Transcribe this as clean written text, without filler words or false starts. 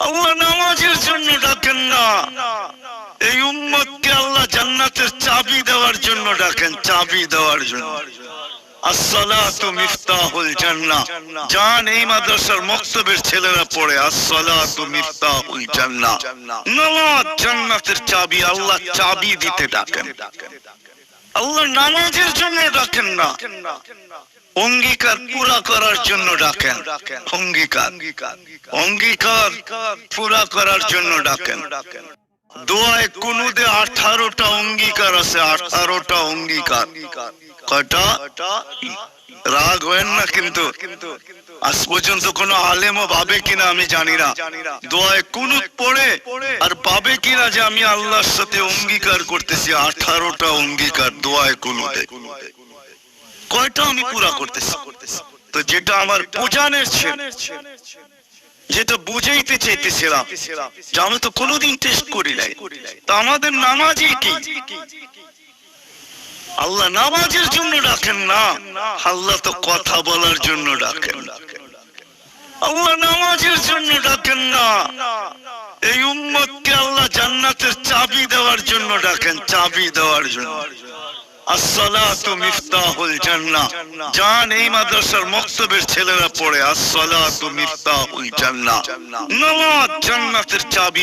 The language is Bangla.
আল্লাহ নামাজের জন্য ডাকেন না, এই উম্মতকে আল্লাহ জান্নাতের চাবি দেওয়ার জন্য ডাকেন, চাবি দেওয়ার জন্য। আসসালাতু মিফতাহুল জান্নাহ। জান এই মাদ্রাসার মক্তবের ছেলেরা পড়ে, আসসালাতু মিফতাহুল জান্নাহ। নামাজ জান্নাতের চাবি, আল্লাহ চাবি দিতে ডাকেন। আল্লাহ নামাজের জন্য ডাকেন না, অঙ্গীকার পুরা করার জন্য ডাকেন। অঙ্গীকার অঙ্গীকার পুরা করার জন্য ডাকেন। দোয়ায় কুনুদে 18টা অঙ্গীকার আছে, 18টা অঙ্গীকার। কয়টা? রাগ হয় না কিন্তু আজ পর্যন্ত কোন আলেমও ভাবে কিনা আমি জানি না, দোয়ায় কুনুত পড়ে আর ভাবে কিনা যে আমি আল্লাহর সাথে অঙ্গীকার করতেছি। 18টা অঙ্গীকার দোয়ায় কুনুতে। কয়টা আমি পুরা করতেছি? তো যেটা আমার বোঝানোর ছিল, যেটা বুঝাইতে চাইতেছিলাম, যে আমি তো কোনোদিন টেস্ট করি নাই, তা আমাদের নামাজই কি? আল্লাহ নামাজের জন্য ডাকেন না, আল্লাহ তো কথা বলার জন্য ডাকেন। আল্লাহ নামাজের জন্য ডাকেন না, এই উম্মতকে আল্লাহ জান্নাতের চাবি দেওয়ার জন্য ডাকেন, চাবি দেওয়ার জন্য। আসসালাতু মিফতাহুল জান্নাহ। জান এই মাদ্রাসার মক্তবের ছেলেরা পড়ে, আসসালাতু মিফতাহুল জান্নাহ। নামাজ জান্নাতের চাবি।